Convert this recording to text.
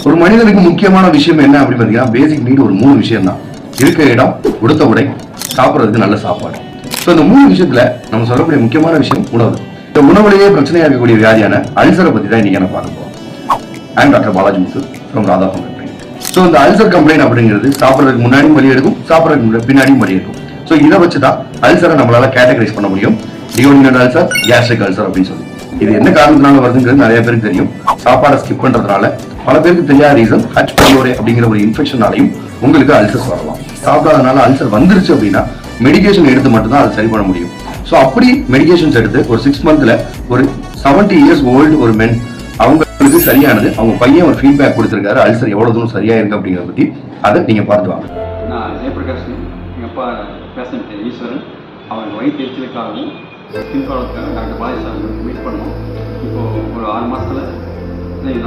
ஒரு மனிதனுக்கு முக்கியமான விஷயம் என்ன அப்படின்னு பாத்தீங்கன்னா, பேசிக் நீட் ஒரு 3 விஷயம் தான். இருக்க இடம், உடுத்த உடை, சாப்பிட்றதுக்கு நல்ல சாப்பாடு. ஸோ இந்த 3 விஷயத்துல நம்ம சொல்லக்கூடிய முக்கியமான விஷயம் உணவு. இந்த உணவுலேயே பிரச்சனையா இருக்கக்கூடிய வியாதியான அல்சரை பத்தி தான் இன்னைக்கு நான் பார்க்க போறோம். I'm doctor Balaji Muthu from Radha complaint. So இந்த அல்சர் கம்ப்ளைண்ட் அப்படிங்கிறது சாப்பிட்றதுக்கு முன்னாடியும் வலி எடுக்கும், சாப்பிட்றதுக்கு பின்னாடியும் வலி எடுக்கும். ஸோ இதை வச்சு தான் அல்சரை நம்மளால கேட்டகரைஸ் பண்ண முடியும். டியோனியல் அல்சர், கேஸ்ட்ரிக் அல்சர் அப்படின்னு சொல்லி. இது என்ன காரணத்தினால வருதுங்கிறது நிறைய பேருக்கு தெரியும். சாப்பாடை ஸ்கிப் பண்றதுனால, பல பேருக்கு தெரியாத ரீசன் ஹச் பைலோரி அப்படிங்கிற ஒரு இன்ஃபெக்ஷனாலையும் உங்களுக்கு அல்சர்ஸ் வரலாம். சாப்பிடாதனால அல்சர் வந்துருச்சு அப்படின்னா மெடிகேஷன் எடுத்து மட்டும்தான் அதை சரி பண்ண முடியும். ஸோ அப்படி மெடிகேஷன்ஸ் எடுத்து ஒரு 6 மந்த்ல ஒரு 70 இயர்ஸ் ஓல்டு ஒரு மென் அவங்களுக்கு சரியானது. அவங்க பையன் ஒரு ஃபீட்பேக் கொடுத்திருக்காரு, அல்சர் எவ்வளவு தூரம் சரியா இருக்கு அப்படிங்கிறத பத்தி. அதை நீங்க பார்த்து வாங்க. நான் ஜெயபிரகாஷ், எங்கள் அப்பா பேஷண்ட் ஈஸ்வரன். அவன் வயிற்று எரிச்சலுக்காகவும் ஸ்கின் ப்ராப்ளத்துக்காக டாக்டர் பாலாஜி சார் மீட் பண்ணோம். இப்போது ஒரு 6 மாதத்தில்